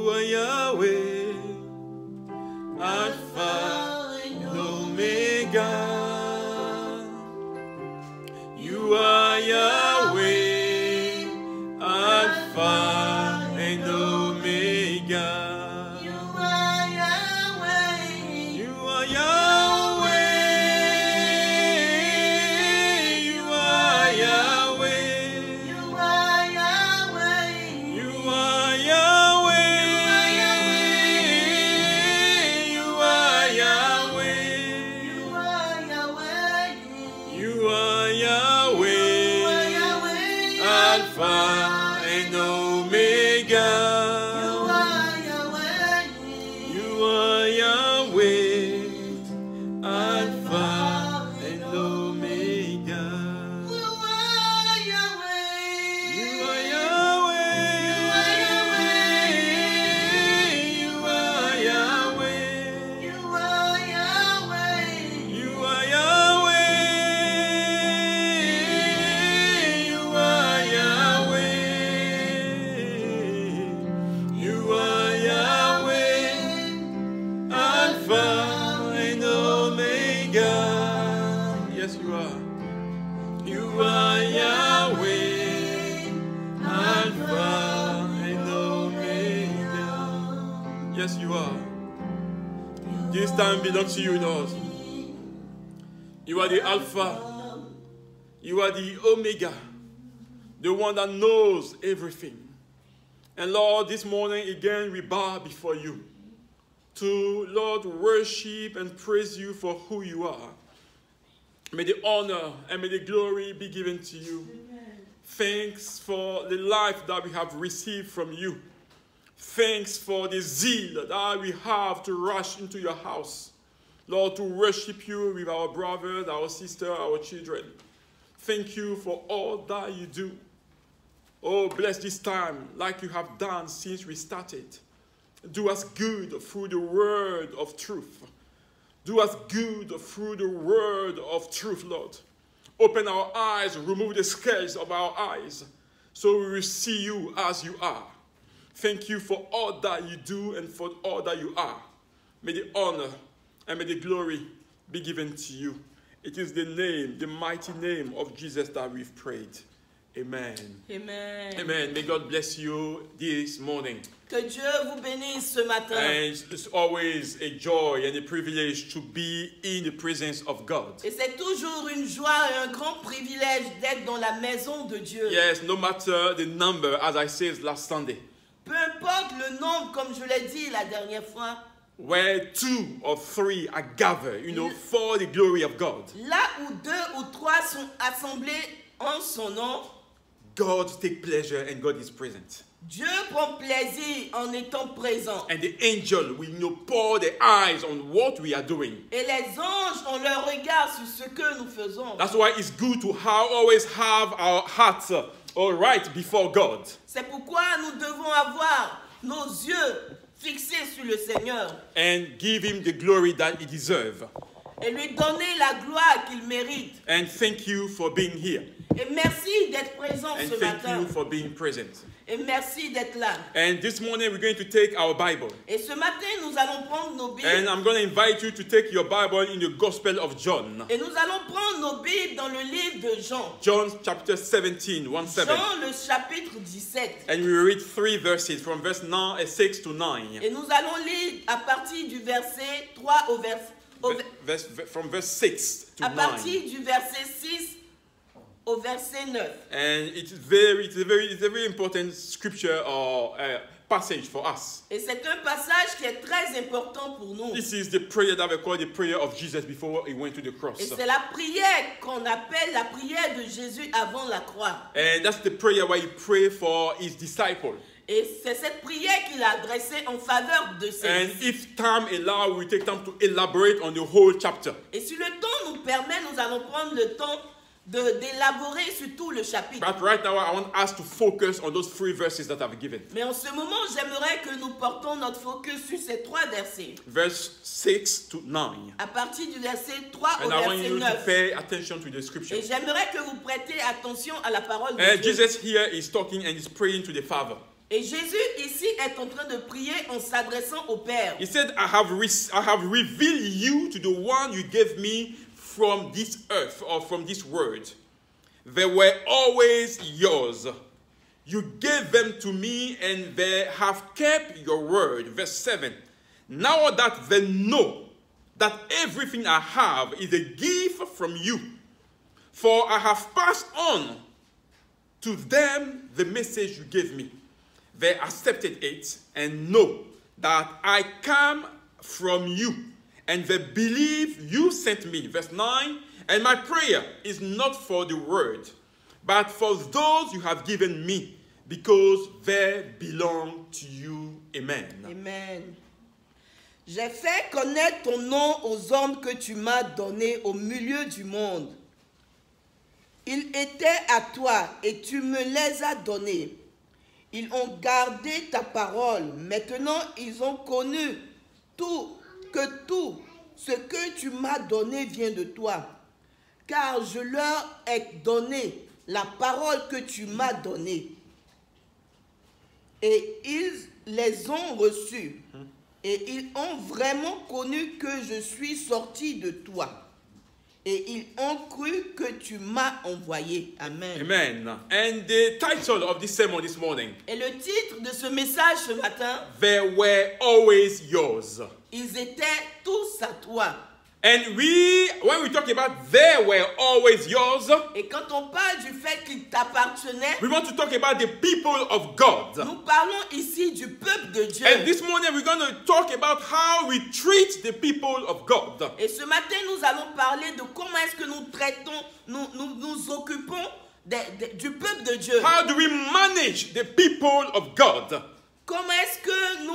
You are Yahweh, Alpha and Omega. You are Yahweh, Alpha and Omega. This time belongs to you, Lord. You are the Alpha. You are the Omega. The one that knows everything. And Lord, this morning again we bow before you. To, Lord, worship and praise you for who you are. May the honor and may the glory be given to you. Amen. Thanks for the life that we have received from you. Thanks for the zeal that we have to rush into your house. Lord, to worship you with our brothers, our sisters, our children. Thank you for all that you do. Oh, bless this time like you have done since we started. Do us good through the word of truth. Do us good through the word of truth, Lord. Open our eyes, remove the scales of our eyes, so we will see you as you are. Thank you for all that you do and for all that you are. May the honor and may the glory be given to you. It is the name, the mighty name of Jesus that we've prayed. Amen. Amen. Amen. May God bless you this morning. Que Dieu vous bénisse ce matin. And it's always a joy and a privilege to be in the presence of God. Et c'est toujours une joie et un grand privilège d'être dans la maison de Dieu. Yes, no matter the number, as I said last Sunday. Peu importe le nombre, comme je l'ai dit la dernière fois. Where 2 or 3 are gathered, for the glory of God. Là où 2 ou 3 sont assemblés en son nom, God takes pleasure and God is present. Dieu prend plaisir en étant présent. And the angel will pour their eyes on what we are doing. Et les anges ont leur regard sur ce que nous faisons. That's why it's good to always have our hearts all right before God. C'est pourquoi nous devons avoir nos yeux fixés sur le Seigneur. And give him the glory that he deserves. Et lui donner la gloire qu'il mérite. And thank you for being here. Et merci d'être présent and ce matin. thank you for being present. Et merci d'être là. And this morning we're going to take our Bible. Et ce matin nous allons prendre nos Bibles. And I'm going to invite you to take your Bible in the Gospel of John. Et nous allons prendre nos Bibles dans le livre de Jean. John chapter 17, 1-7. Jean le chapitre 17. And we will read 3 verses from verse 6 to 9. Et nous allons lire à partir du verset 3 au From verse 6 to 9. À partir du verset 6 au verset 9. And it's a very important scripture or passage for us. Et c'est un passage qui est très important pour nous. This is the prayer that we call the prayer of Jesus before he went to the cross. Et c'est la prière qu'on appelle la prière de Jésus avant la croix. And that's the prayer where he prayed for his disciples. Et c'est cette prière qu'il a adressée en faveur de ses And disciples. if time allows, we take time to elaborate on the whole chapter. Et si le temps nous permet, nous allons prendre le temps d'élaborer sur tout le chapitre. But right now, I want us to focus on those 3 verses that I've given. Mais en ce moment, j'aimerais que nous portons notre focus sur ces 3 versets. Verse 6 to 9. À partir du verset 3 au And I want verset you to 9. pay attention to the scripture. Et j'aimerais que vous prêtiez attention à la parole de And Dieu. Jesus here is talking and is praying to the Father. Et Jésus ici est en train de prier en s'adressant au Père. He said, I have revealed you to the one you gave me from this earth, or from this world. They were always yours. You gave them to me, and they have kept your word. Verse 7. Now that they know that everything I have is a gift from you, for I have passed on to them the message you gave me. They accepted it and know that I come from you, and they believe you sent me. Verse 9, and my prayer is not for the world, but for those you have given me, because they belong to you. Amen. Amen. J'ai fait connaître ton nom aux hommes que tu m'as donnés au milieu du monde. Ils étaient à toi et tu me les as donnés. Ils ont gardé ta parole. Maintenant, ils ont connu que tout ce que tu m'as donné vient de toi. Car je leur ai donné la parole que tu m'as donnée. Et ils les ont reçus. Et ils ont vraiment connu que je suis sorti de toi. Et ils ont cru que tu m'as envoyé. Amen. Amen. And the title of this sermon this morning, Et le titre de ce message ce matin, they were always yours. ils étaient tous à toi. And when we talk about they were always yours, Et quand on parle du fait qu'ils t'appartenaient, we want to talk about the people of God. nous parlons ici du peuple de Dieu. And this morning we're going to talk about how we treat the people of God. Et ce matin, nous allons parler de comment est-ce que nous traitons, nous occupons du peuple de Dieu. How do we manage the people of God? Comment est-ce que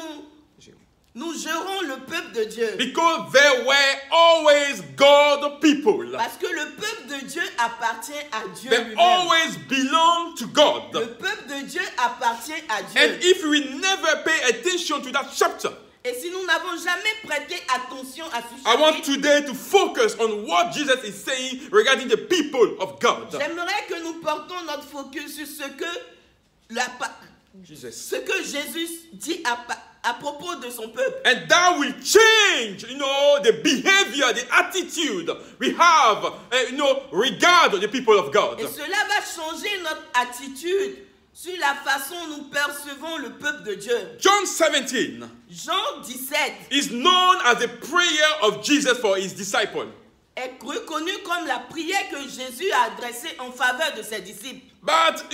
nous gérons le peuple de Dieu? Because they were always God people. Parce que le peuple de Dieu appartient à Dieu They lui-même. always belong to Le God. peuple de Dieu appartient à Dieu. And if we never pay attention to that chapter, Et si nous n'avons jamais prêté attention à ce I want chapitre, today to focus on what Jesus is saying regarding the people of God. j'aimerais que nous portons notre focus sur ce que Jésus dit à propos de son peuple. And that will change, the behavior, the attitude we have, regard the people of God. Et cela va changer notre attitude sur la façon dont nous percevons le peuple de Dieu. John 17 Jean 17 is known as the prayer of Jesus for his disciples. est reconnu comme la prière que Jésus a adressée en faveur de ses disciples. But,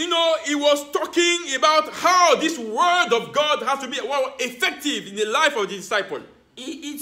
he was talking about how this word of God has to be effective in the life of the disciple. He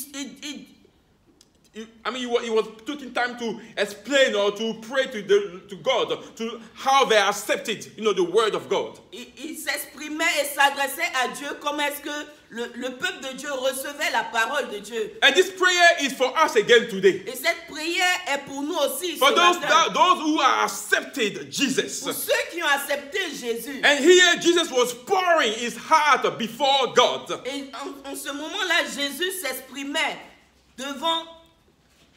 He was taking time to explain or to pray to God, to how they accepted, the word of God. il s'exprimait et s'adressait à Dieu comme est-ce que le peuple de Dieu recevait la parole de Dieu. And this prayer is for us again today. Et cette prière est pour nous aussi For ce those matin. who are accepted Jesus. Pour ceux qui ont accepté Jésus. And here Jesus was pouring his heart before God. Et en ce moment-là, Jésus s'exprimait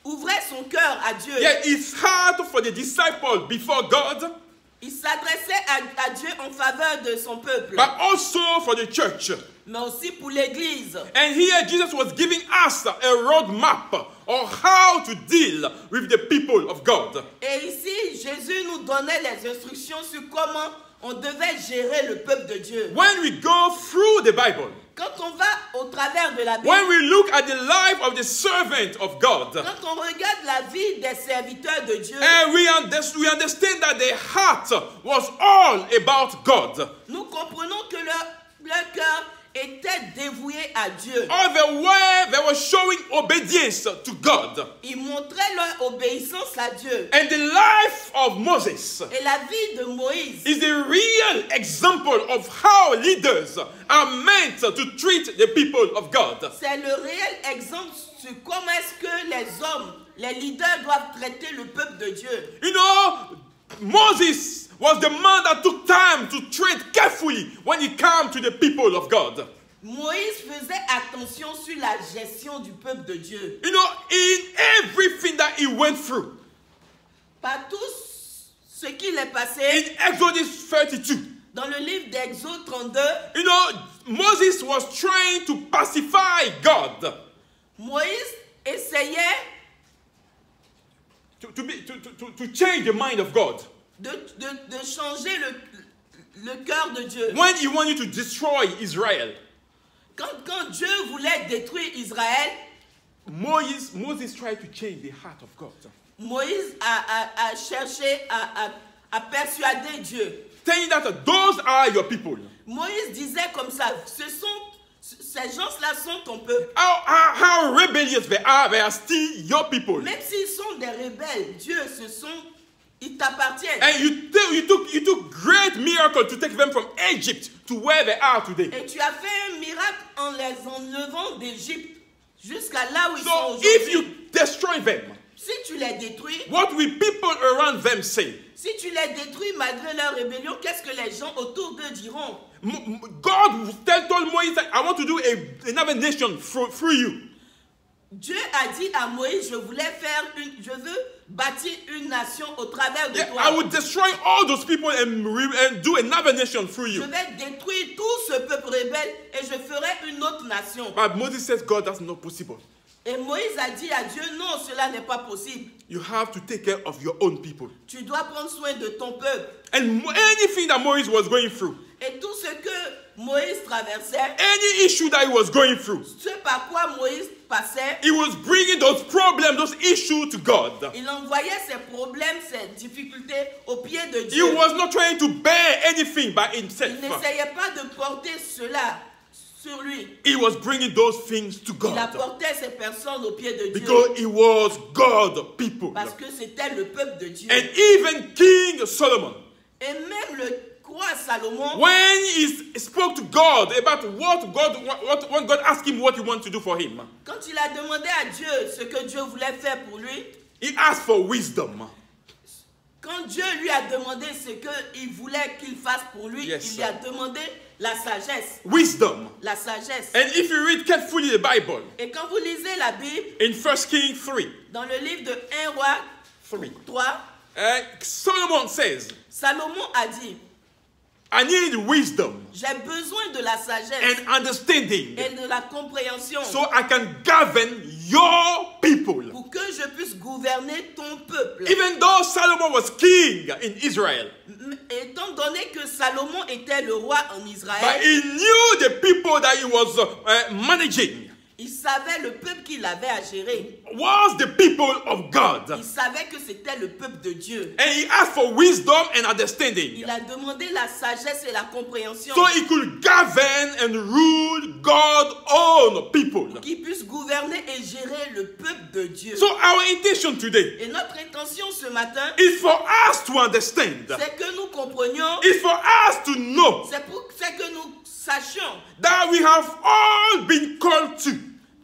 ouvrait son cœur à Dieu. Yeah, his heart for the disciple before God, Il s'adressait à Dieu en faveur de son peuple, but also for the church. mais aussi pour l'Église. And here Jesus was giving us a roadmap on how to deal with the people of God. Et ici, Jésus nous donnait les instructions sur comment on devait gérer le peuple de Dieu. When we go through the Bible, Quand on va au travers de la Bible, when we look at the life of the servant of God, quand on regarde la vie des serviteurs de Dieu, and we understand that their heart was all about God. nous comprenons que leur cœur était dévoué à Dieu. All the way they were showing obedience to God. Ils montraient leur obéissance à Dieu. And the life of Moses Et la vie de Moïse is the real example of how leaders are meant to treat the people of God. c'est le réel exemple sur comment est-ce que les leaders doivent traiter le peuple de Dieu. Moses was the man that took time to tread carefully when it came to the people of God. Moïse faisait attention sur la gestion du peuple de Dieu. In everything that he went through. Par tout ce qu'il est passé, In Exodus 32, Dans le livre d'Exode 32, You know, Moses was trying to pacify God. Moïse essayait To change the mind of God. de changer le cœur de Dieu. When he wanted to destroy Israel, Quand Dieu voulait détruire Israël, Moses tried to change the heart of God. Moïse a cherché à persuader Dieu. Saying that those are your people. Moïse disait comme ça, ces gens-là sont ton peuple. How rebellious they are still your people. Même s'ils sont des rebelles, Dieu, ils t'appartiennent. And you took great miracle to take them from Egypt to where they are today. Et tu as fait un miracle en les enlevant d'Égypte jusqu'à là où ils sont So aujourd'hui. if you destroy them, Si tu les détruis, what will people around them say? si tu les détruis malgré leur rébellion, qu'est-ce que les gens autour d'eux diront? God told Moses, I want to do another nation through you. Dieu a dit à Moïse, je veux bâtir une nation au travers de Yeah, toi. I will destroy all those people and do another nation through Je you. vais détruire tout ce peuple rebelle et je ferai une autre nation. But Moses says, God, that's not possible. Et Moïse a dit à Dieu, non, cela n'est pas possible. You have to take care of your own people. Tu dois prendre soin de ton peuple. And anything that Moses was going through, Et tout ce que Moïse traversait, any issue that he was going through, ce par quoi Moïse passait, he was bringing those problems, those issues to God. il envoyait ses problèmes, ses difficultés aux pieds de He Dieu. was not trying to bear anything by himself. Il n'essayait pas de porter cela sur lui. He was bringing those things to Il God apportait ces personnes aux pieds de Dieu. because he was God people. Parce que c'était le peuple de Dieu. And even King Solomon, Et même le roi Salomon, when he spoke to God about when God asked him what he wanted to do for him, quand il a demandé à Dieu ce que Dieu voulait faire pour lui, he asked for wisdom. quand Dieu lui a demandé ce qu'il voulait qu'il fasse pour lui, Yes, il lui a demandé la sagesse. Wisdom. La sagesse. And if you read carefully the Bible, Et quand vous lisez la Bible, in 1 Kings 3, dans le livre de 1 roi 3, Solomon says, Salomon a dit, I need wisdom j'ai besoin de la sagesse and understanding et de la compréhension so I can govern your people. pour que je puisse gouverner ton peuple. Even though Solomon was king in Israel, Étant donné que Salomon était le roi en but Israël, he knew the people that he was managing il savait le peuple qu'il avait à gérer. was the people of God. Il savait que c'était le peuple de Dieu. And he asked for wisdom and understanding Il a demandé la sagesse et la compréhension so he could govern and rule God's own people. pour qu'il puisse gouverner et gérer le peuple de Dieu. So our intention today Et notre intention ce matin, is for us to understand, c'est que nous comprenions, is for us to know c'est que nous sachions that we have all been called to,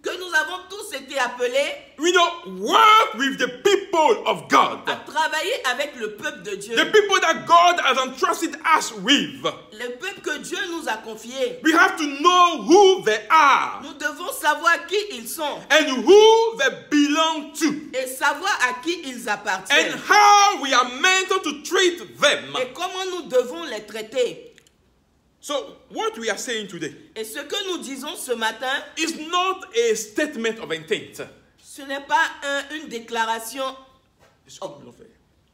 que nous avons tous été appelés work with the people of God. à travailler avec le peuple de Dieu. The people that God has entrusted us with. Le peuple que Dieu nous a confié. We have to know who they are Nous devons savoir qui ils sont and who they belong to et savoir à qui ils and appartiennent how we are meant to treat them. et comment nous devons les traiter. So what we are saying today Et ce que nous disons ce matin, is not a statement of intent. ce n'est pas une déclaration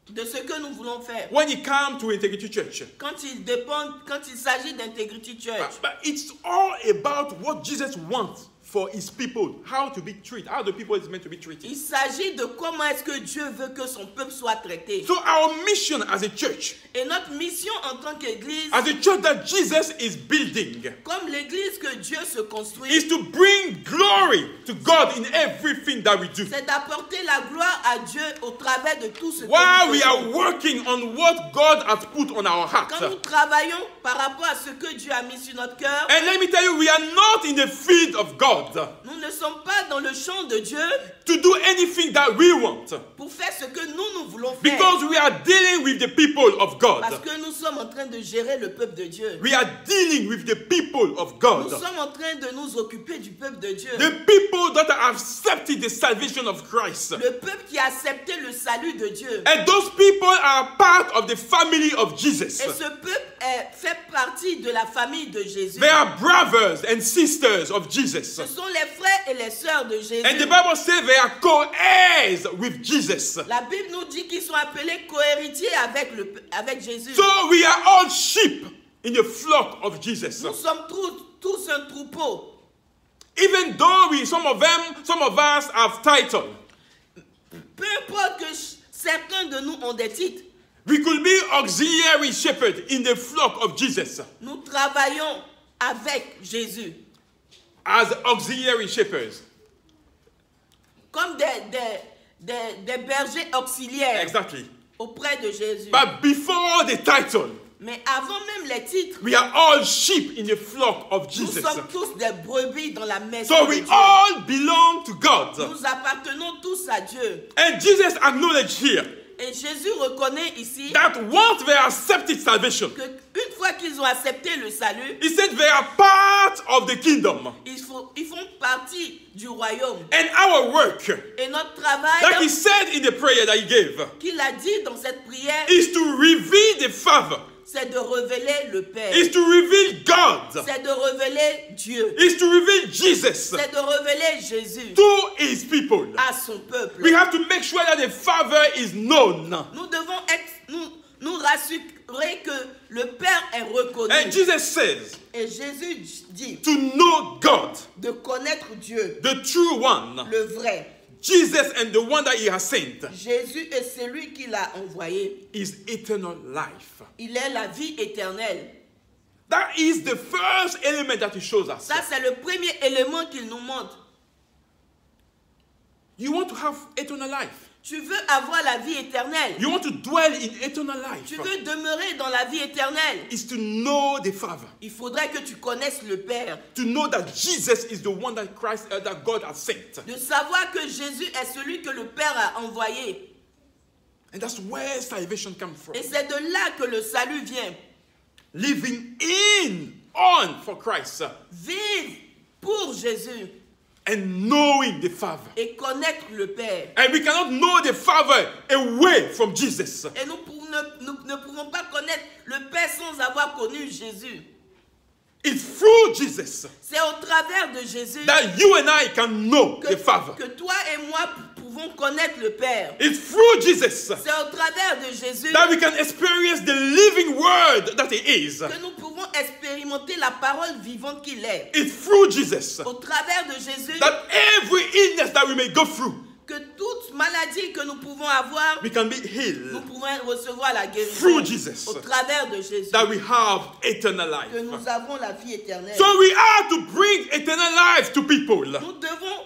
de ce que nous voulons faire. When it comes to Integrity Church, Quand il s'agit d'Integrity Church, but it's all about what Jesus wants for his people, how to be treated, how the people is meant to be treated. il s'agit de comment est-ce que Dieu veut que son peuple soit traité. So our mission as a church, Et notre mission en tant qu'Église, as a church that Jesus is building, comme l'Église que Dieu se construit, is to bring glory to God in everything that we do. c'est d'apporter la gloire à Dieu au travers de tout ce que While nous we are faisons. working on what God has put on our hearts. Quand nous travaillons par rapport à ce que Dieu a mis sur notre cœur, And let me tell you, we are not in the field of God nous ne sommes pas dans le champ de Dieu to do anything that we want, pour faire ce que nous voulons faire. because we are dealing with the people of God. Parce que nous sommes en train de gérer le peuple de Dieu. We are dealing with the people of Nous God. sommes en train de nous occuper du peuple de Dieu. The people that have accepted the salvation of Christ. Le peuple qui a accepté le salut de Dieu. And those people are part of the family of Jesus. Et ce peuple fait partie de la famille de Jésus. They are brothers and sisters of Jesus. Ce sont les frères et les sœurs de Jésus. And the Bible says they are co-heirs with Jesus. La Bible nous dit qu'ils sont appelés co-héritiers avec Jésus. So we are all sheep in the flock of Jesus. Nous sommes tous un troupeau. Even though some of us have titles. Peu importe que certains de nous ont des titres. We could be auxiliary shepherds in the flock of Jesus. Nous travaillons avec Jésus. As auxiliary shepherds. Comme des bergers auxiliaires. Exactly. Auprès de Jésus. But before the title, mais avant même les titres, we are all sheep in the flock of Jesus. Nous sommes tous des brebis dans la maison So de we Dieu. all belong to God. Nous appartenons tous à Dieu. And Jesus acknowledged here Et Jésus reconnaît ici that once they accepted salvation, que une fois qu'ils ont accepté le salut, he said they are part of the kingdom. ils font partie du royaume. And our work, Et notre travail, like he said in the prayer that he gave, qu'il a dit dans cette prière, is to reveal the Father, c'est de révéler le Père. is to reveal God, C'est de révéler Dieu. is to reveal Jesus C'est de révéler Jésus to his people. à son peuple. We have to make sure that the Father is known. Nous devons nous rassurer que le Père est reconnu. And Jesus says, Et Jésus dit to know God, de connaître Dieu, the true one, le vrai. Jesus and the one that he has sent, Jésus est celui qu'il a envoyé. is eternal life. Il est la vie éternelle. That is the first element that he shows us. Ça, c'est le premier élément qu'il nous montre. You want to have eternal life. Tu veux avoir la vie éternelle. You want to dwell in eternal life. Tu veux demeurer dans la vie éternelle. Is to know the Father. Il faudrait que tu connaisses le Père. To know that Jesus is the one that that God has sent. De savoir que Jésus est celui que le Père a envoyé. And that's where salvation comes from. Et c'est de là que le salut vient. Living on for Christ. Vivre pour Jésus. And knowing the Father. Et connaître le Père. And we cannot know the Father away from Jesus. Et nous ne pouvons pas connaître le Père sans avoir connu Jésus. It's through Jesus C'est au travers de Jésus that you and I can know the Father. que toi et moi pouvons connaître le Père. It's through Jesus C'est au travers de Jésus that we can experience the living word that he is. que nous pouvons expérimenter la parole vivante qu'il est. It's through Jesus Au travers de Jésus that every illness that we may go through, que toute maladie que nous pouvons avoir, we can be nous healed. pouvons recevoir la guérison. Through Jesus. Au travers de Jésus That we have eternal que life. nous avons la vie éternelle. So we are to bring eternal life to people. Nous devons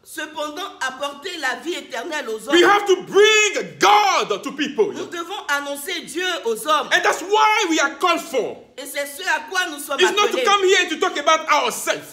cependant apporter la vie éternelle aux We hommes. have to bring God to people. Nous devons annoncer Dieu aux hommes. And that's why we are called for. Et c'est ce à quoi nous sommes It's not to appelés. come here to talk about ourselves.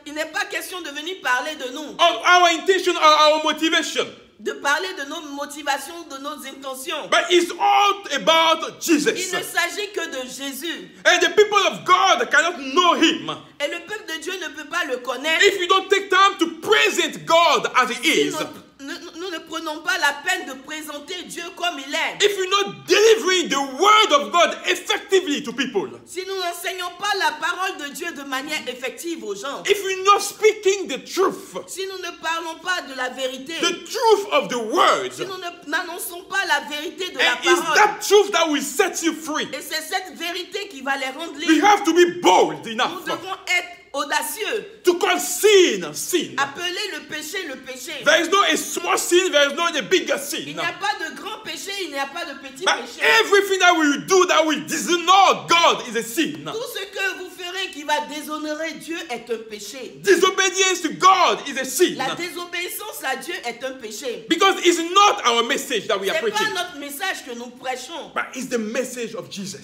Il n'est pas question de venir parler de nous, Or our intention or our motivation. de parler de nos motivations, de nos intentions. But it's all about Il Jesus. ne s'agit que de Jésus. And the people of God cannot know him Et le peuple de Dieu ne peut pas le connaître if you don't take time to present God as he si is. nous ne prenons pas la peine de présenter Dieu comme il est. If you're not delivering the word of God effectively to people. Si nous n'enseignons pas la parole de Dieu de manière effective aux gens. If you're not speaking the truth. Si nous ne parlons pas de la vérité. The truth of the word. Si nous n'annonçons pas la vérité de la And it's parole. that truth that will set you free. Et c'est cette vérité qui va les rendre We libres. have to be bold Nous enough devons être audacieux. to call sin, sin. Appeler le péché le péché. There is no a small sin, there is no a bigger Il sin. n'y a pas de grand péché, il n'y a pas de petit But péché. everything that we do that will dishonor God is a sin. Tout ce que vous ferez qui va déshonorer Dieu est un péché. Disobedience to God is a sin. La désobéissance à Dieu est un péché. Because it's not our message that we Ce are n'est pas preaching, notre message que nous prêchons. but it's the message of Jesus.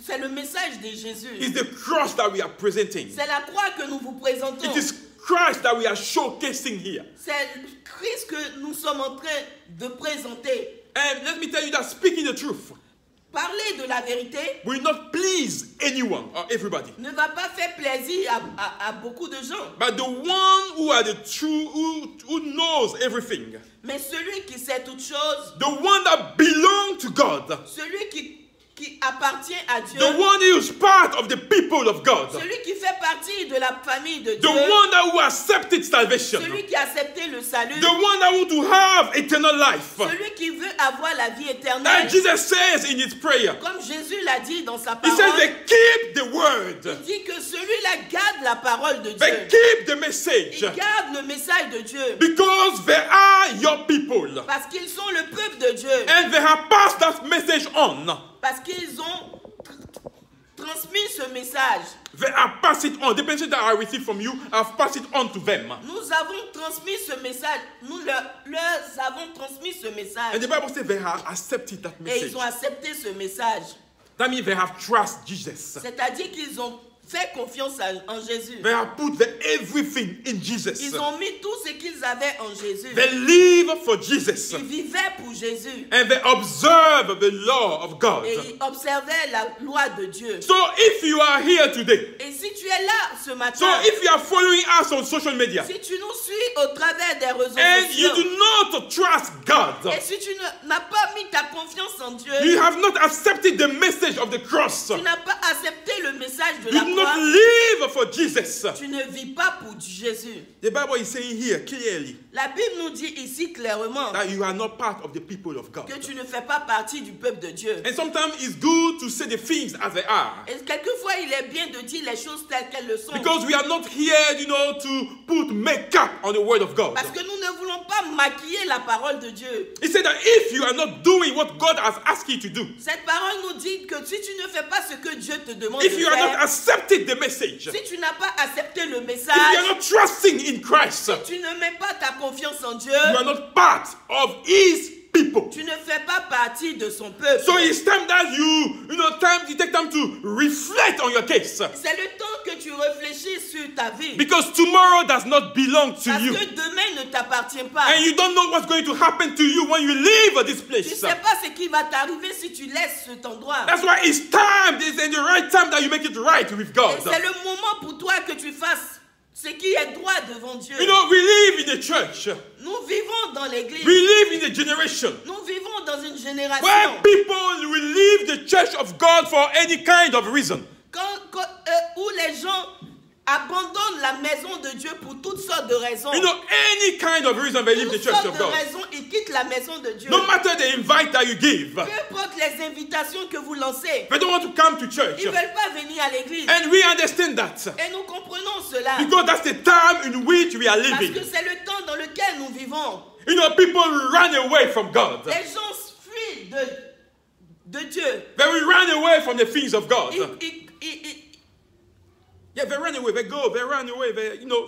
C'est le message de Jésus. It's the cross that we are presenting. C'est la croix que nous vous présentons. It is Christ that we are showcasing here. C'est Christ que nous sommes en train de présenter. And let me tell you that speaking the truth Parler de la vérité will not please anyone or everybody. ne va pas faire plaisir à beaucoup de gens. But the one who are the true, who knows everything, Mais celui qui sait toutes choses, the one that belongs to God, celui qui appartient à Dieu, the one who is part of the people of God, celui qui fait partie de la famille de the Dieu, one that who accepted salvation, celui qui a accepté le salut, the one that want to have eternal life. celui qui veut avoir la vie And éternelle, Jesus says in his prayer, comme Jésus l'a dit dans sa he says parole, they keep the word, il dit que celui-là garde la parole de they Dieu. keep the message, Il garde le message de Dieu because they are your people. parce qu'ils sont le peuple de Dieu, And they have passed that message on. parce qu'ils ont transmis ce message. They have passed it on. The message that I received from you, I've passed it on to them. Nous avons transmis ce message, nous leur avons transmis ce message And the Bible says they have accepted that et message. ils ont accepté ce message. That means they have trust Jesus. C'est-à-dire qu'ils ont fait confiance en Jésus. They have put everything in Jesus. Ils ont mis tout ce qu'ils avaient en Jésus. They live for Jesus. Ils vivaient pour Jésus And they observe the law of God. et ils observaient la loi de Dieu. So if you are here today, Et si tu es là ce so matin, if you are following us on social media, si tu nous suis au travers des réseaux and you sociaux, do not trust God, et si tu n'as pas mis ta confiance en Dieu, you have not accepted the message of the cross, tu n'as pas accepté le message de you la do croix, not live for Jesus. tu ne vis pas pour Jésus. The Bible is saying here clearly La Bible nous dit ici clairement that you are not part of the people of God. que tu ne fais pas partie du peuple de Dieu. And sometimes it's good to say the things as they are. Et quelquefois, il est bien de dire les choses telles qu'elles le sont. Because we are not here, to put makeup on the word of God. Parce que nous ne voulons pas maquiller la parole de Dieu. He said that if you are not doing what God has asked you to do, Cette parole nous dit que si tu ne fais pas ce que Dieu te demande if de you are not faire, accepting the message, if si tu n'as pas accepté le you are message, not trusting in Christ, tu ne mets pas ta confiance en Dieu, you are not part of His people. tu ne fais pas partie de son peuple. So it's time that you take time to reflect on your case. C'est le temps que tu réfléchis sur ta vie. Because tomorrow does not belong to Parce you. que demain ne t'appartient pas. And you don't know what's going to happen to you when you leave this Tu place. ne sais pas ce qui va t'arriver si tu laisses cet endroit. That's why it's time, it's in the right time that you make it right with Et God. c'est le moment pour toi que tu fasses ce qui est droit devant Dieu. We live in a church. Nous vivons dans l'église. We live in a generation Nous vivons dans une génération where people will leave the church of God for any kind of reason. où les gens abandonnent la maison de Dieu pour toutes sortes de raisons. Any kind of reason they leave the Toutes church sortes of de God. raisons, ils quittent la maison de Dieu. No matter the invite that you give, Peu importe les invitations que vous lancez, they don't want to come to church. ils ne veulent pas venir à l'église. And we understand that. Et nous comprenons cela. Because that's the time in which we are Parce living. que c'est le temps dans lequel nous vivons. People run away from God. Les gens fuient de Dieu. They will run away from the things of God. Ils They run away, they run away,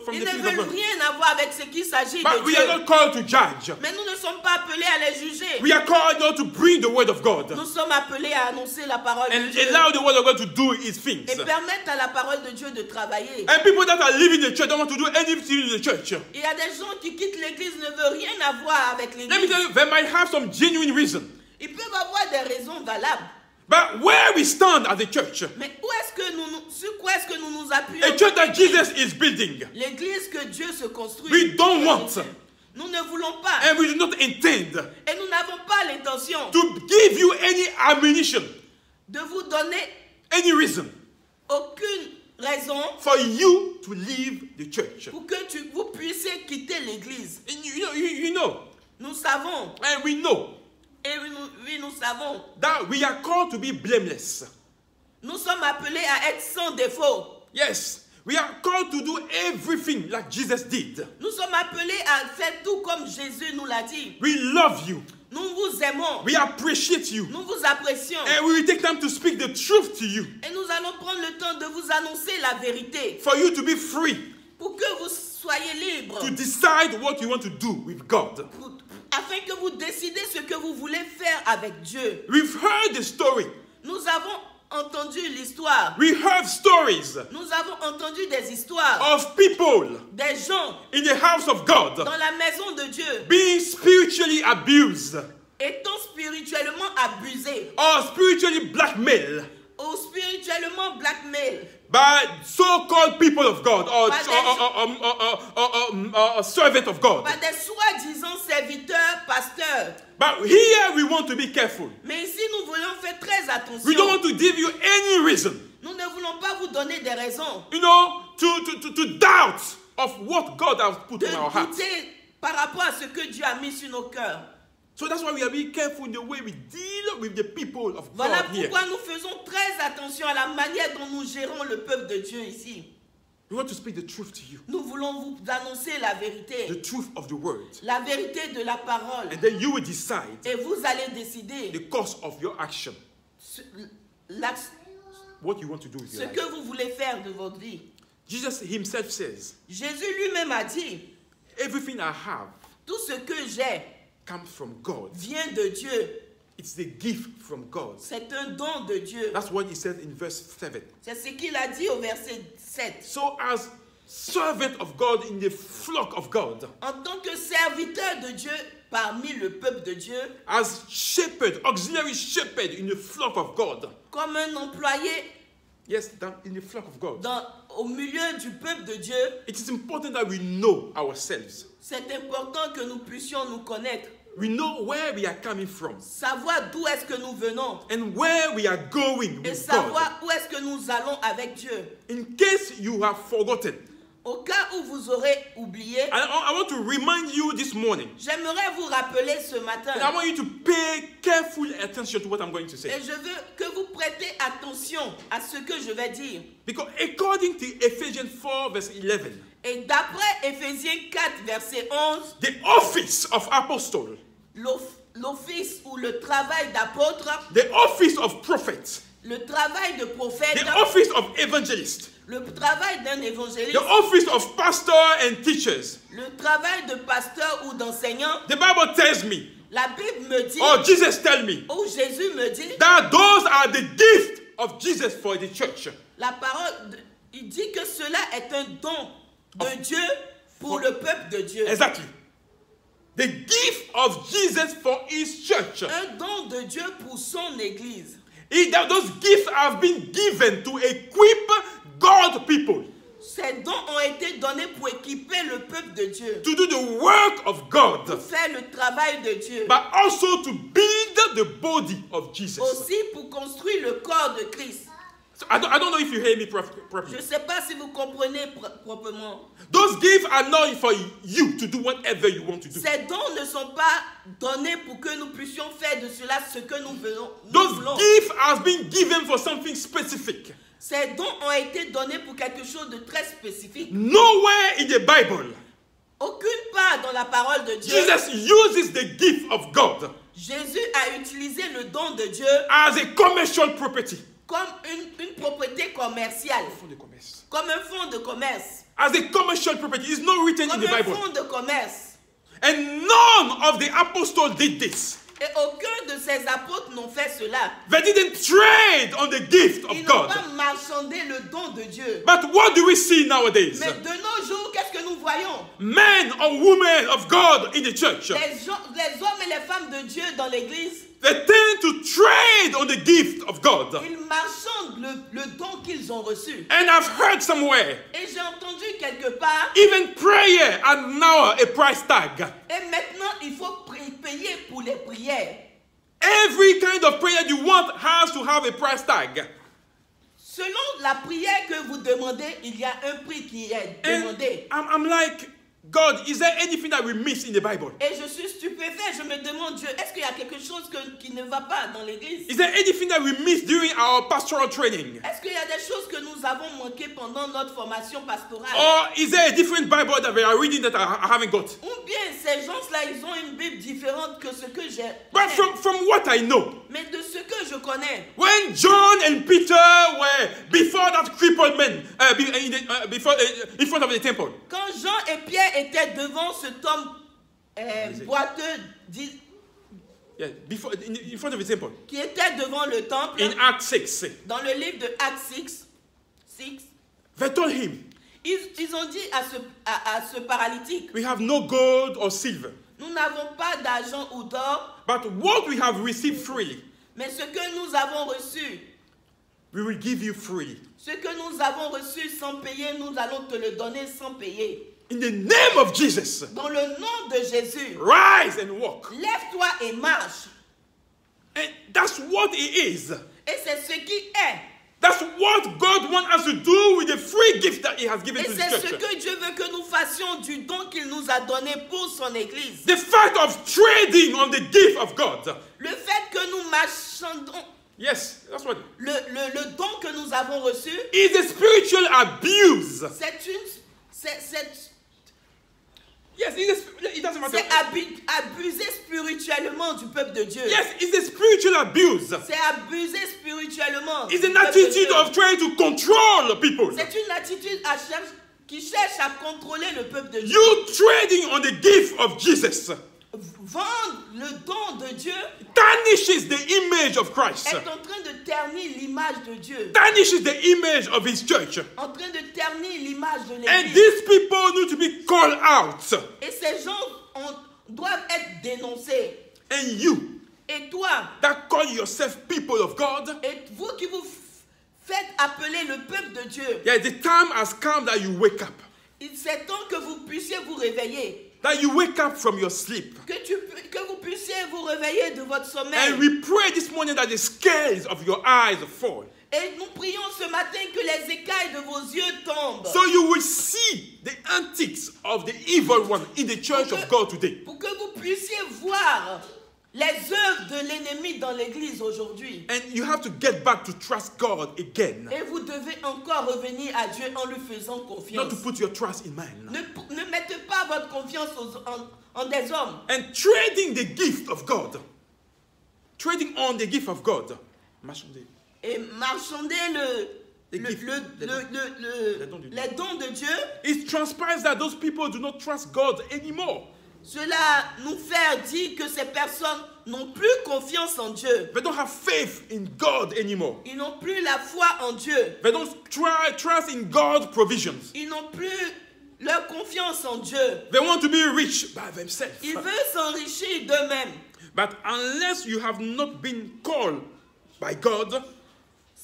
from the ne things of veulent God. rien avoir avec ce qu'il s'agit But de we are Dieu. not called to judge. Mais nous ne sommes pas appelés à les juger. We are called to bring the word of God Nous sommes appelés à annoncer la parole de and Dieu allow the word of God to do its things. et permettre à la parole de Dieu de travailler. And people that are leaving the church don't want to do anything in the church. Il y a des gens qui quittent l'église, ne veulent rien avoir avec Let me l'église. tell you, they might have some genuine reason. Ils peuvent avoir des raisons valables. But where we stand as a church, Mais sur quoi est-ce que nous nous appuyons? a church that Jesus is building, L'église que Dieu se construit. we don't want Nous ne voulons pas. and we do not intend Et nous n'avons pas l'intention to give you any ammunition, de vous donner any reason aucune raison for you to leave the church. pour que vous puissiez quitter l'église. And you know, Nous savons, and we know et nous savons, that we are called to be blameless. nous sommes appelés à être sans défaut. Yes, we are called to do everything like Jesus did. Nous sommes appelés à faire tout comme Jésus nous l'a dit. We love you. Nous vous aimons. We appreciate you. Nous vous apprécions. And we will take time to speak the truth to you. Et nous allons prendre le temps de vous annoncer la vérité For you to be free pour que vous soyez libres. to decide what you want to do with God. Afin que vous décidez ce que vous voulez faire avec Dieu. We've heard the story. Nous avons entendu l'histoire. We heard stories Nous avons entendu des histoires of people des gens in the house of God dans la maison de Dieu being spiritually abused étant spirituellement abusés or spiritually blackmailed ou spirituellement blackmail by so-called people of God or servant of God. par des soi-disant serviteurs, pasteurs. But here we want to be careful. Mais ici, nous voulons faire très très attention. We don't want to give you any reason, Nous ne voulons pas vous donner des raisons to doubt of what God has put de in our hearts. douter par rapport à ce que Dieu a mis sur nos cœurs. So that's why we are being careful in the way we deal with the people of Voilà God here. pourquoi nous faisons très attention à la manière dont nous gérons le peuple de Dieu ici. We want to speak the truth to you, Nous voulons vous annoncer la the vérité, truth of the word. la vérité de la parole. And then you will decide Et vous allez décider the course of your action, what you want to do with ce your life. que vous voulez faire de votre vie. Jesus himself says, Jésus lui-même a dit, everything I have tout ce que j'ai comes from God. vient de Dieu. It's the gift from God. C'est un don de Dieu. That's what he said in verse 7. C'est ce qu'il a dit au verset 7. So as servant of God in the flock of God, En tant que serviteur de Dieu parmi le peuple de Dieu, as shepherd, auxiliary shepherd in the flock of God, comme un employé yes, in the flock of God, au milieu du peuple de Dieu, it is important that we know ourselves. c'est important que nous puissions nous connaître, We know where we are coming from savoir d'où est-ce que nous venons and where we are going et with God. savoir où est-ce que nous allons avec Dieu. In case you have forgotten, Au cas où vous aurez oublié, I want to remind you this morning. j'aimerais vous rappeler ce matin And I want you to pay careful attention to what I'm going to say. et je veux que vous prêtez attention à ce que je vais dire. Because according to Ephesians 4 verse 11, Et d'après Éphésiens 4, verset 11, the office of apostle, l'office ou le travail d'apôtre, the office of prophet, le travail de prophète, the office of evangelist, le travail d'un évangéliste, the office of pastor and teachers, le travail de pasteur ou d'enseignant, the Bible tells me, la Bible me dit, or Jesus tell me, ou Jésus me dit, that those are the gift of Jesus for the church. la parole, il dit que cela est un don de Dieu pour le peuple de Dieu. Exactly. The gift of Jesus for his church. Un don de Dieu pour son église. Those gifts have been given to equip God's people Ces dons ont été donnés pour équiper le peuple de Dieu, to do the work of God, pour faire le travail de Dieu, but also to build the body of Jesus. aussi pour construire le corps de Christ. So I don't know if you hear me properly. Je ne sais pas si vous comprenez proprement. Those gifts are not for you to do whatever you want to do. Ces dons ne sont pas donnés pour que nous puissions faire de cela ce que nous voulons. Those gifts have been given for something specific. Ces dons ont été donnés pour quelque chose de très spécifique. Nowhere in the Bible, Aucune part dans la parole de Dieu, Jesus uses the gift of God Jésus a utilisé le don de Dieu as a commercial property. comme une propriété commerciale, comme un fonds de commerce, As a commercial property. It's not written in comme the un Bible. fonds de commerce. And none of the apostles did this. Et aucun de ces apôtres n'ont fait cela. They didn't trade on the gift of Ils n'ont God. pas marchandé le don de Dieu. But what do we see nowadays? Mais de nos jours, qu'est-ce que nous voyons? Men or women of God in the church, Les hommes et les femmes de Dieu dans l'église, they tend to trade on the gift of God. ils marchandent le don qu'ils ont reçu. And I've heard somewhere, Et j'ai entendu quelque part, even prayer has now a price tag. et maintenant il faut payer pour les prières. Every kind of prayer you want has to have a price tag. Selon la prière que vous demandez, il y a un prix qui est demandé. And I'm like, God, is there anything that we miss in the Bible? Et je suis stupéfait, je me demande, Dieu, est-ce qu'il y a quelque chose qui ne va pas dans l'église? Is there anything that we miss during our pastoral training? Est-ce qu'il y a des choses que nous avons manquées pendant notre formation pastorale? Or is there a different Bible that we are reading that I haven't got? Ou bien ces gens-là, ils ont une Bible différente que ce que j'ai. But from what I know, Mais de ce que je connais, when John and Peter were before that crippled man, in front of the temple, quand Jean et Pierre étaient devant ce tombe boiteux yeah, in front of the temple, qui était devant le temple, in Acts 6, dans le livre de Actes 6, they told him, ils ont dit à ce paralytique, we have no gold or silver, nous n'avons pas d'argent ou d'or, but what we have received freely, mais ce que nous avons reçu, we will give you freely. ce que nous avons reçu sans payer, nous allons te le donner sans payer. In the name of Jesus, Dans le nom de Jésus, rise and walk. lève-toi et marche. And that's what it is. Et c'est ce qui est. That's what God wants us to do with the free gift that He has given Et to the c'est ce church. que Dieu veut que nous fassions du don qu'il nous a donné pour son Église. The fact of trading on the gift of God. Le fait que nous marchandons, Yes, that's what. le don que nous avons reçu, Is a spiritual abuse. Yes, it doesn't matter. c'est abuser spirituellement du peuple de Dieu. Yes, it's a spiritual abuse. C'est abuser spirituellement. It's du an peuple de attitude Dieu. of trying to control people. C'est une attitude qui cherche à contrôler le peuple de Dieu. You trading on the gift of Jesus Vendre le don de Dieu tarnishes the image of Christ. est en train de ternir l'image de Dieu. Tarnishes the image of His church. En train de ternir l'image de And l'Église. these people need to be called out. Et ces gens doivent être dénoncés. And you Et toi, that call yourself people of God, et vous qui vous faites appeler le peuple de Dieu, yeah, the time has come that you wake up. c'est temps que vous puissiez vous réveiller. That you wake up from your sleep. Que vous puissiez vous réveiller de votre sommeil. And we pray this morning that the scales of your eyes fall. Et nous prions ce matin que les écailles de vos yeux tombent. So you will see the antics of the evil one in the church of God today. Pour que vous puissiez voir les œuvres de l'ennemi dans l'église aujourd'hui. And you have to get back to trust God again. Et vous devez encore revenir à Dieu en lui faisant Not confiance. to put your trust in man. Ne mettez pas votre confiance en des hommes. And trading the gift of God. Trading on the gift of God. Et marchander les dons de Dieu. It transpires that those people do not trust God anymore. Cela nous fait dire que ces personnes n'ont plus confiance en Dieu. They don't have faith in God anymore. Ils n'ont plus la foi en Dieu. They don't trust in God's provisions. Ils n'ont plus leur confiance en Dieu. They want to be rich by themselves. Ils veulent s'enrichir d'eux-mêmes. But unless you have not been called by God,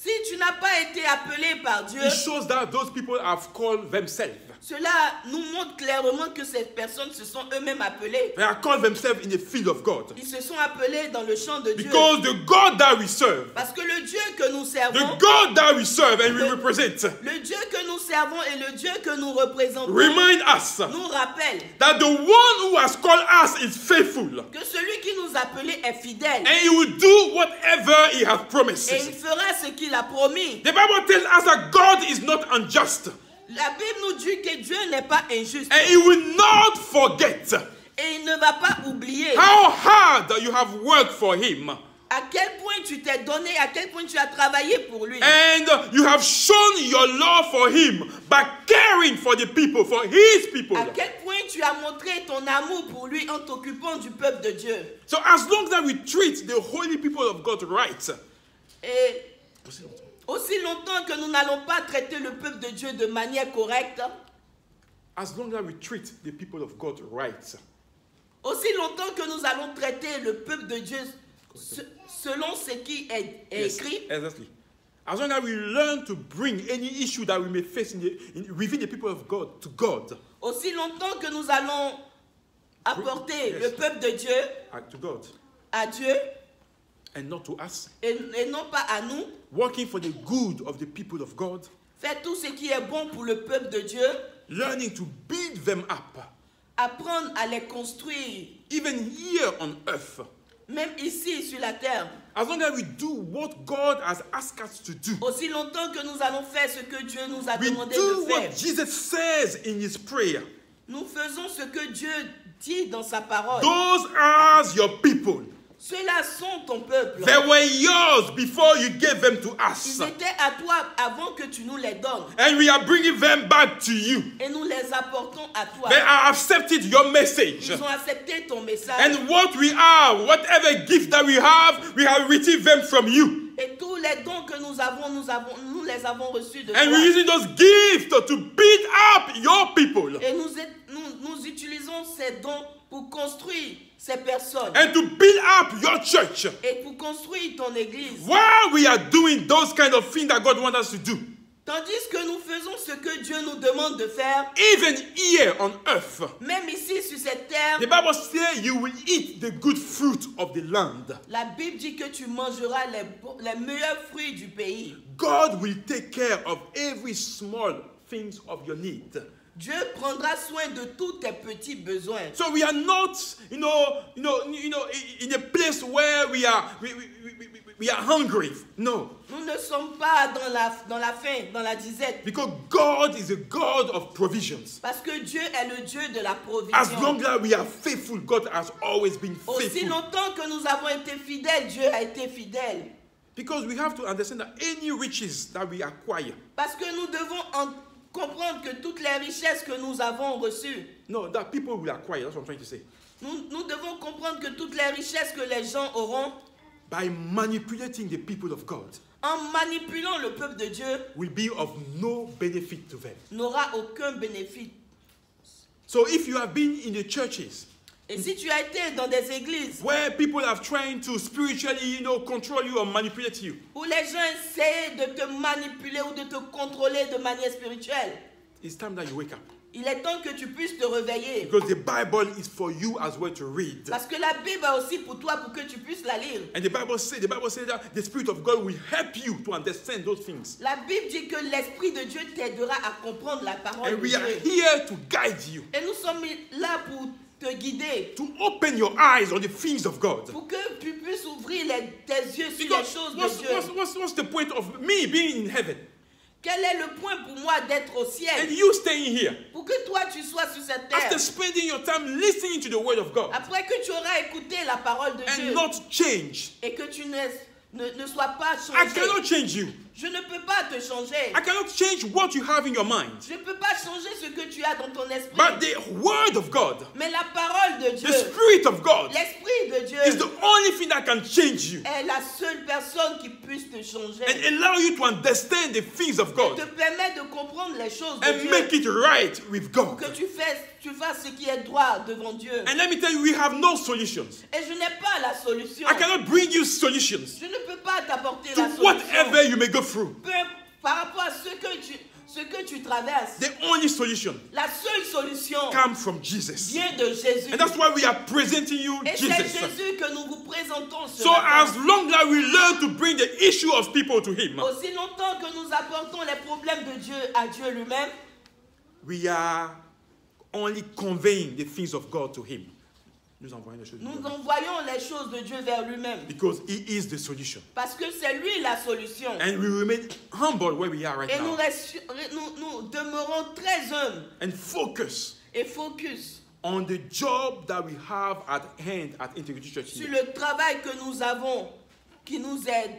Si tu n'as pas été appelé par Dieu, it shows that those people have called themselves. cela nous montre clairement que ces personnes se sont eux-mêmes appelées. They are called themselves in the field of God. Ils se sont appelés dans le champ de Dieu. Because the God that we serve, Parce que le Dieu que nous the servons, God that we serve and we represent, le Dieu que nous servons et le Dieu que nous représentons remind us nous rappelle that the one who has called us is faithful. que celui qui nous a appelés est fidèle. And he will do whatever he has promised. Et il fera ce qu'il a promis. The Bible tells us that God is not unjust. La Bible nous dit que Dieu n'est pas injuste. And he will not forget Et il ne va pas oublier how hard you have worked for him. à quel point tu t'es donné, à quel point tu as travaillé pour lui. And you have shown your love for him by caring for the people, for his people. À quel point tu as montré ton amour pour lui en t'occupant du peuple de Dieu. So as long as we treat the holy people of God right, Et aussi longtemps que nous n'allons pas traiter le peuple de Dieu de manière correcte, as long as we treat the people of God right, aussi longtemps que nous allons traiter le peuple de Dieu selon ce qui est écrit, exactly. As long as we learn to bring any issue that we may face within the people of God to God, aussi longtemps que nous allons apporter Yes. le peuple de Dieu to God, à Dieu and not to us, et non pas à nous, working for the good of the people of God, faire tout ce qui est bon pour le peuple de Dieu, learning to build them up, apprendre à les construire, even here on earth. même ici sur la terre. As long as we do what God has asked us to do, Aussi longtemps que nous allons faire ce que Dieu nous a we demandé do de faire. what Jesus says in his prayer. Nous faisons ce que Dieu dit dans sa parole. Those are your people. Ceux-là sont ton peuple. They were yours before you gave them to us. Ils étaient à toi avant que tu nous les donnes. And we are bringing them back to you. Et nous les apportons à toi. They have accepted your message. Ils ont accepté ton message. And what we are, whatever gift that we have received them from you. Et tous les dons que nous les avons reçus de And toi. we're using those gifts to build up your people. Et nous utilisons ces dons pour construire ces personnes. And to build up your church. Et pour construire ton église. While we are doing those kind of things that God wants us to do, Tandis que nous faisons ce que Dieu nous demande de faire, even here on earth, même ici sur cette terre, the Bible says you will eat the good fruit of the land. la Bible dit que tu mangeras les meilleurs fruits du pays. God will take care of every small things of your need. Dieu prendra soin de tous tes petits besoins. So we are not, in a place where we are hungry. No, Nous ne sommes pas dans la faim, dans la disette. because God is a God of provisions. Parce que Dieu est le Dieu de la As long provision. as we are faithful, God has always been Aussi faithful. longtemps que nous avons été fidèles, Dieu a été fidèle. Because we have to understand that any riches that we acquire, Parce que nous devons comprendre que toutes les richesses que nous avons reçues, no, that people will acquire. That's what I'm trying to say. nous devons comprendre que toutes les richesses que les gens auront, By manipulating the people of God, en manipulant le peuple de Dieu, will be of no benefit to them. n'aura aucun bénéfice. So if you have been in the churches Et si tu as été dans des églises where people are trying to spiritually, control you or manipulate you, où les gens essaient de te manipuler ou de te contrôler de manière spirituelle, it's time that you wake up. il est temps que tu puisses te réveiller. Because the Bible is for you as well to read. Parce que la Bible est aussi pour toi, pour que tu puisses la lire. And the Bible says that the Spirit of God will help you to understand those things. La Bible dit que l'Esprit de Dieu t'aidera à comprendre la parole And de we are Dieu. here to guide you, Et nous sommes là pour te guider, to open your eyes on the things of God. pour que tu puisses ouvrir tes yeux sur les Because choses de Dieu. what's the point of me being in heaven Quel est le point pour moi d'être au and ciel? you staying here Pour que toi tu sois sur cette after terre. spending your time listening to the Word of God Après que tu auras écouté la parole de Dieu and not change? et que tu ne sois pas I cannot changé. change you. Je ne peux pas te changer. I cannot change what you have in your mind. Je ne peux pas changer ce que tu as dans ton esprit. But the Word of God, Mais la parole de the Dieu, Spirit of God, l'Esprit de Dieu is the only thing that can change you est la seule personne qui puisse te changer. and allow you to understand the things of Et God te permet de comprendre les choses de and make Dieu. it right with Pour God. que tu fasses ce qui est droit devant Dieu. And let me tell you, we have no solutions. Et je n'ai pas la solution. I cannot bring you solutions Je ne peux pas t'apporter to la whatever solution. you may go through. Par rapport à ce que tu traverses. The only solution La seule solution comes from Jesus. vient de Jésus. And that's why we are presenting you Et c'est Jesus. Jésus que nous vous présentons ce So matin. as long as we learn to bring the issue of people to Him, Aussi longtemps que nous apportons les problèmes de Dieu à Dieu lui-même, we are only conveying the things of God to Him. Nous envoyons les choses de nous Dieu. envoyons les choses de Dieu vers lui-même. Because He is the solution. Parce que c'est lui la solution. And we remain humble where we are right Et nous now. demeurons très humbles And focus et focus on the job that we have at hand at Integrity Church. sur here. le travail que nous avons, qui nous aide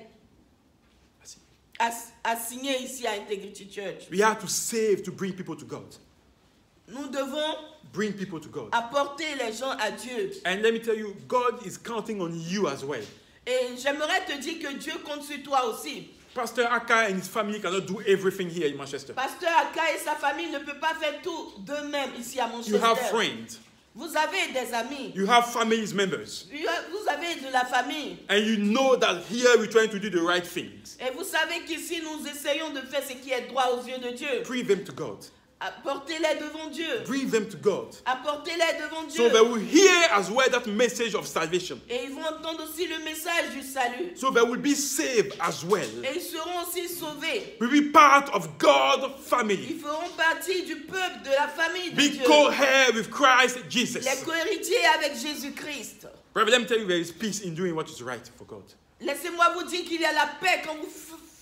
à signer ici à Integrity Church. We have to save to bring people to God. Nous devons Bring people to God. apporter les gens à Dieu. And let me tell you, God is counting on you as well. Et j'aimerais te dire que Dieu compte sur toi aussi. Pastor Aka and his family cannot do everything here in Manchester. Pasteur Aka et sa famille ne peuvent pas faire tout d'eux-mêmes ici à You have Manchester. friends. Vous avez des amis. You have family members. Vous avez de la famille. And you know that here we're trying to do the right things. Et vous savez qu'ici, nous essayons de faire ce qui est droit aux yeux de Dieu. Bring them to God. Apportez-les devant Dieu. Bring them to God. Apportez-les devant So Dieu. they will hear as well that message of salvation. Et ils vont entendre aussi le message du salut. So they will be saved as well. Et ils seront aussi sauvés. Will be part of God's Ils family. feront partie du peuple de la famille de Be Dieu. co-heir with Christ Jesus. Les cohéritiers avec Jésus-Christ. Brother, let me tell you, there is peace in doing what is right for God. Laissez-moi vous dire qu'il y a la paix quand vous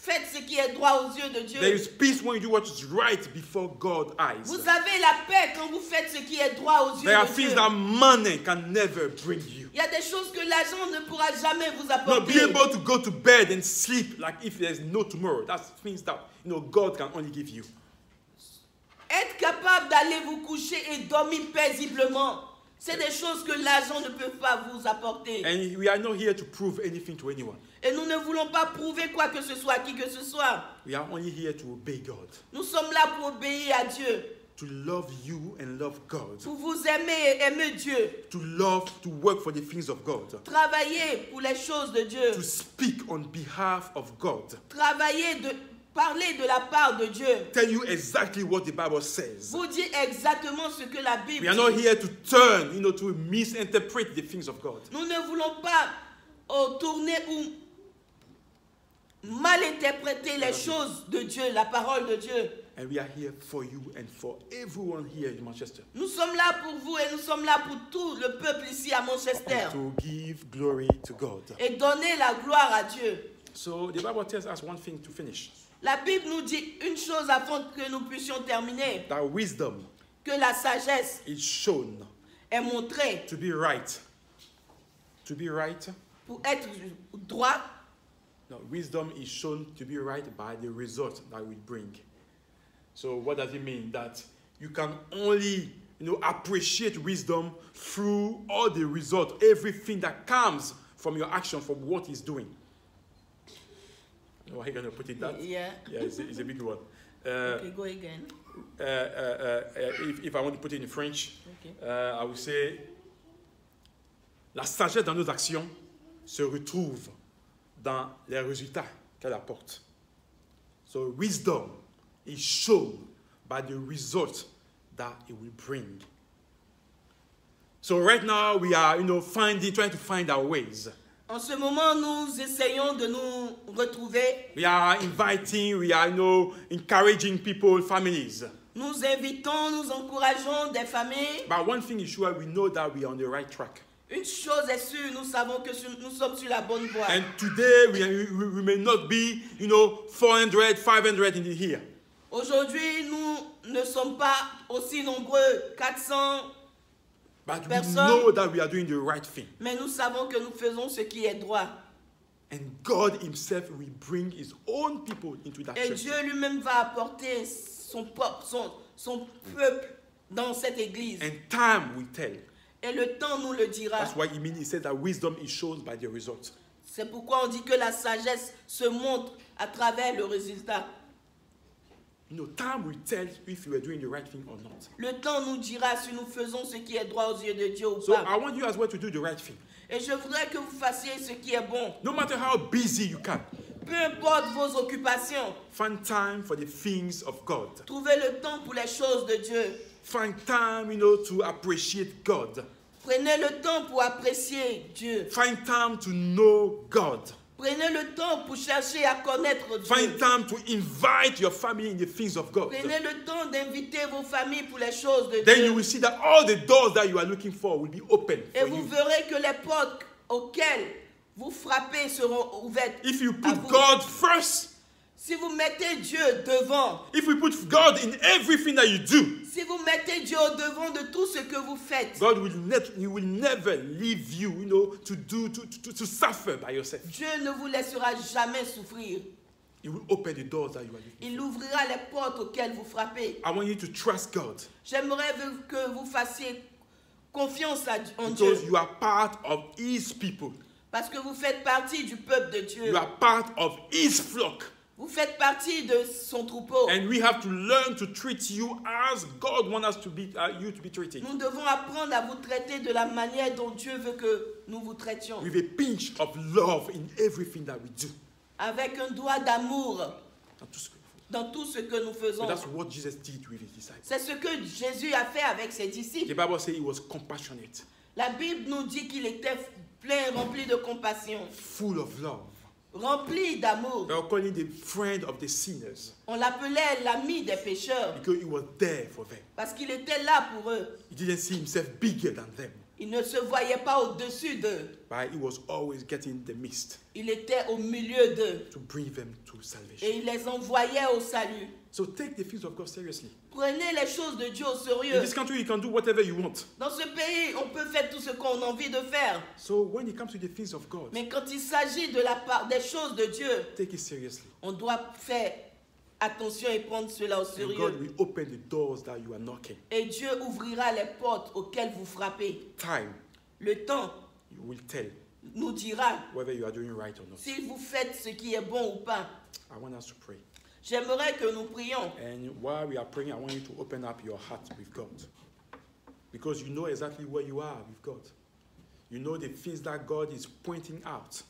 faites ce qui est droit aux yeux de Dieu. There is peace when you do what is right before God's eyes. Vous avez la paix quand vous faites ce qui est droit aux yeux There are de things Dieu. that money can never bring you. Il y a des choses que l'argent ne pourra jamais vous Not apporter. be able to go to bed and sleep like if there's no tomorrow. That's things that God can only give you. Être capable d'aller vous coucher et dormir paisiblement, c'est des choses que l'argent ne peut pas vous apporter. And we are not here to prove anything to anyone. Et nous ne voulons pas prouver quoi que ce soit à qui que ce soit. We are only here to obey God, Nous sommes là pour obéir à Dieu, to love you and love God, pour vous aimer et aimer Dieu, to work for the things of God, travailler pour les choses de Dieu, to speak on behalf of God, travailler parler de la part de Dieu. tell you exactly what the Bible says. Vous dit exactement ce que la Bible We are dit. not here to turn, to misinterpret the things of God. Nous ne voulons pas tourner ou mal interpréter les choses de Dieu, la parole de Dieu. And we are here for you and for everyone here in Manchester. Nous sommes là pour vous et nous sommes là pour tout le peuple ici à Manchester. To give glory to God. Et donner la gloire à Dieu. So the Bible tells us one thing to finish. La Bible nous dit une chose afin que nous puissions terminer. That wisdom Que la sagesse is shown est montrée to be right. To be right. pour être droit. No, wisdom is shown to be right by the result that we bring. So what does it mean? That you can only, appreciate wisdom through all the result, everything that comes from your action, from what he's doing. How are you going to put it that? Yeah. Yeah, it's a big one. Okay, go again. If I want to put it in French, Okay. I would say, la sagesse dans nos actions se retrouve dans les résultats qu'elle apporte. So wisdom is shown by the result that it will bring. So right now we are, trying to find our ways. En ce moment, nous essayons de nous retrouver. We are inviting, we are, encouraging people, families. Nous invitons, nous encourageons des familles. But one thing is sure, we know that we are on the right track. Une chose est sûre, nous savons que nous sommes sur la bonne voie. And today we may not be, 400, 500 in here. Aujourd'hui, nous ne sommes pas aussi nombreux, 400, But we personne. know that we are doing the right thing. mais nous savons que nous faisons ce qui est droit. And God himself will bring his own people into that Et church. Dieu lui-même va apporter son peuple dans cette église. And time will tell. Et le temps nous le dira. That's why he said that wisdom is shown by the result. C'est pourquoi on dit que la sagesse se montre à travers le résultat. Time will tell if you are doing the right thing or not. Le temps nous dira si nous faisons ce qui est droit aux yeux de Dieu ou So pas. I want you as well to do the right thing. Et je voudrais que vous fassiez ce qui est bon. No matter how busy you can, Peu importe vos occupations, find time for the things of God. trouvez le temps pour les choses de Dieu. Find time, to appreciate God. Prenez le temps pour apprécier Dieu. Find time to know God. Prenez le temps pour chercher à connaître Find Dieu. time to invite your family in the things of God. Prenez le temps d'inviter vos familles pour les choses de Then you Dieu. will see that all the doors that you are looking for will be open Et for vous you. verrez que les portes auxquelles vous frappez seront ouvertes. If you à put vous. God first, Si vous mettez Dieu devant, if we put God in everything that you do, si vous mettez Dieu au devant de tout ce que vous faites, God will never leave you, to suffer by yourself. Dieu ne vous laissera jamais souffrir. He will open the doors that you are looking Il ouvrira les portes auxquelles vous frappez. for. I want you to trust God J'aimerais que vous fassiez confiance en Dieu. because you are part of His people. Parce que vous faites partie du peuple de Dieu. You are part of His flock. Vous faites partie de son troupeau. And we have to learn to treat you as God wants us to be, you to be treated. Nous devons apprendre à vous traiter de la manière dont Dieu veut que nous vous traitions. With a pinch of love in everything that we do. Avec un doigt d'amour Dans tout ce que we do. dans tout ce que nous faisons. So that's what Jesus did with his disciples. C'est ce que Jésus a fait avec ses The disciples. Bible says he was compassionate, La Bible nous dit qu'il était plein, rempli de compassion, full of love. rempli d'amour. They were calling him the friend of the sinners On l'appelait l'ami des pécheurs because he was there for them. parce qu'il était là pour eux. He didn't see himself bigger than them, Il ne se voyait pas au-dessus d'eux. but he was always getting the midst Il était au milieu d'eux to bring them to et salvation. il les envoyait au salut. So take the things of God seriously. Prenez les choses de Dieu au In sérieux. this country, you can do whatever you want. Dans ce pays, on peut faire tout ce qu'on a envie de faire. So when it comes to the things of God, Mais quand il s'agit de la part des choses de Dieu, take it seriously. on doit faire attention et prendre cela au And God sérieux. will open the doors that you are knocking. Et Dieu ouvrira les portes auxquelles vous frappez. Time Le temps will tell nous dira whether you are doing right or not. si vous faites ce qui est bon ou pas. I want us to pray. J'aimerais que nous prions. And while we are praying, I want you to open up your heart with God. Because you know exactly where you are with God. You know the things that God is pointing out.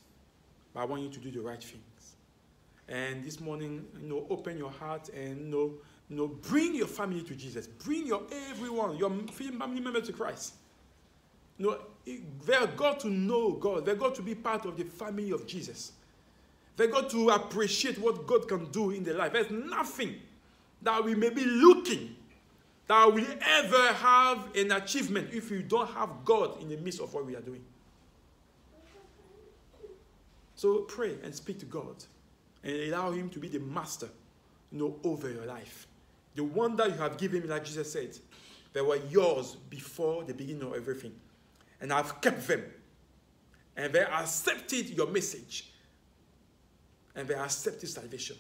But I want you to do the right things. And this morning, open your heart and, bring your family to Jesus. Bring everyone, your family member to Christ. They are got to know God. They got to be part of the family of Jesus. They got to appreciate what God can do in their life. There's nothing that we may be looking that will ever have an achievement if we don't have God in the midst of what we are doing. So pray and speak to God and allow him to be the master, over your life. The one that you have given me, like Jesus said, they were yours before the beginning of everything. And I've kept them. And they accepted your message. And they accepted salvation.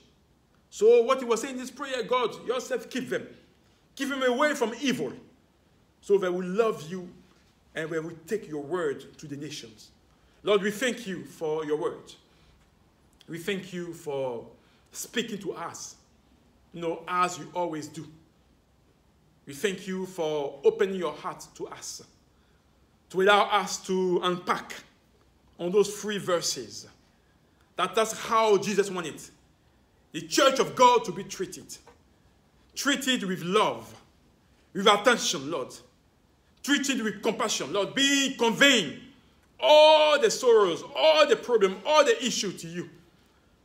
So what he was saying in this prayer, God, yourself keep them. Keep them away from evil. So they will love you and they will take your word to the nations. Lord, we thank you for your word. We thank you for speaking to us, as you always do. We thank you for opening your heart to us, to allow us to unpack on those 3 verses. That's how Jesus wanted the church of God to be treated. Treated with love, with attention, Lord. Treated with compassion, Lord. Be conveying all the sorrows, all the problems, all the issues to you.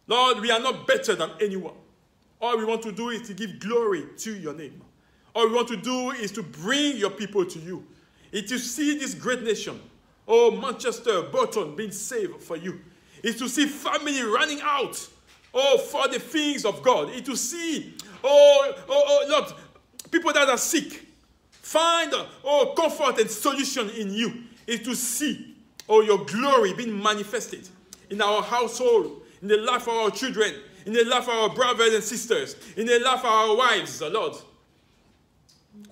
Lord, we are not better than anyone. All we want to do is to give glory to your name. All we want to do is to bring your people to you. It's to see this great nation, Manchester, Bolton, being saved for you. It's to see family running out, for the things of God. It's to see, Lord, people that are sick, find, comfort and solution in you. It's to see, your glory being manifested in our household, in the life of our children, in the life of our brothers and sisters, in the life of our wives, Lord.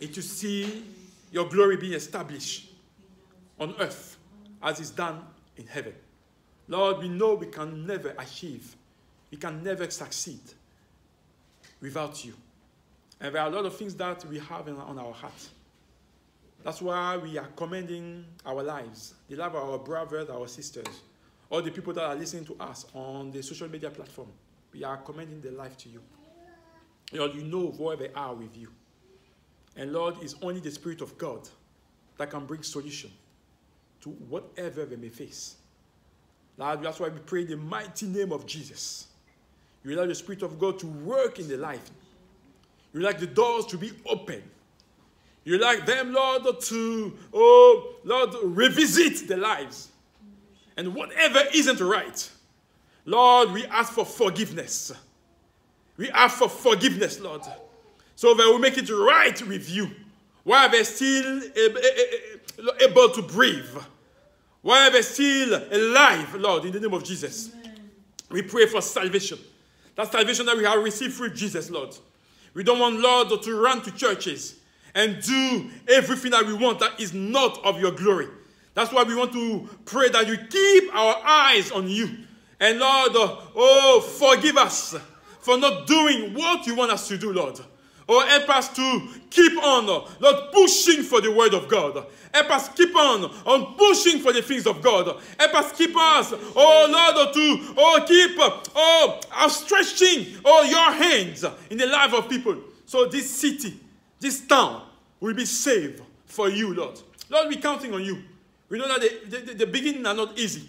It's to see your glory being established on earth as is done in heaven. Lord, we know we can never achieve, we can never succeed without you. And there are a lot of things that we have on our heart. That's why we are commending our lives, the life of our brothers, our sisters, all the people that are listening to us on the social media platform. We are commending their life to you. Lord, you know where they are with you. And Lord, it's only the Spirit of God that can bring solution to whatever they may face. Lord, that's why we pray in the mighty name of Jesus. You allow the Spirit of God to work in their life. You like the doors to be open. You like them, Lord, to, revisit their lives. And whatever isn't right, Lord, we ask for forgiveness. We ask for forgiveness, Lord, so that we make it right with you while they're still able to breathe, while they're still alive, Lord, in the name of Jesus. Amen. We pray for salvation. That salvation that we have received through Jesus, Lord. We don't want, Lord, to run to churches and do everything that we want that is not of your glory. That's why we want to pray that you keep our eyes on you. And Lord, forgive us for not doing what you want us to do, Lord. Help us to keep on, Lord, pushing for the word of God. Help us keep on pushing for the things of God. Help us keep us, Lord, to keep outstretching your hands in the life of people. So this city, this town will be saved for you, Lord. Lord, we're counting on you. We know that the beginning are not easy.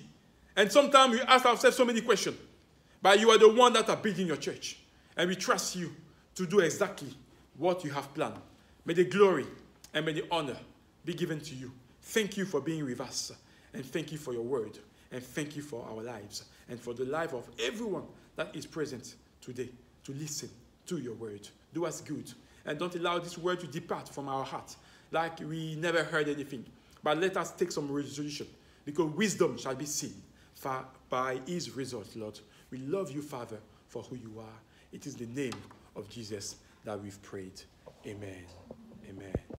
And sometimes we ask ourselves so many questions. But you are the one that are building your church. And we trust you to do exactly what you have planned. May the glory and may the honor be given to you. Thank you for being with us. And thank you for your word. And thank you for our lives. And for the life of everyone that is present today to listen to your word. Do us good. And don't allow this word to depart from our heart like we never heard anything. But let us take some resolution, because wisdom shall be seen by his result, Lord. We love you, Father, for who you are. It is the name of Jesus that we've prayed. Amen. Amen.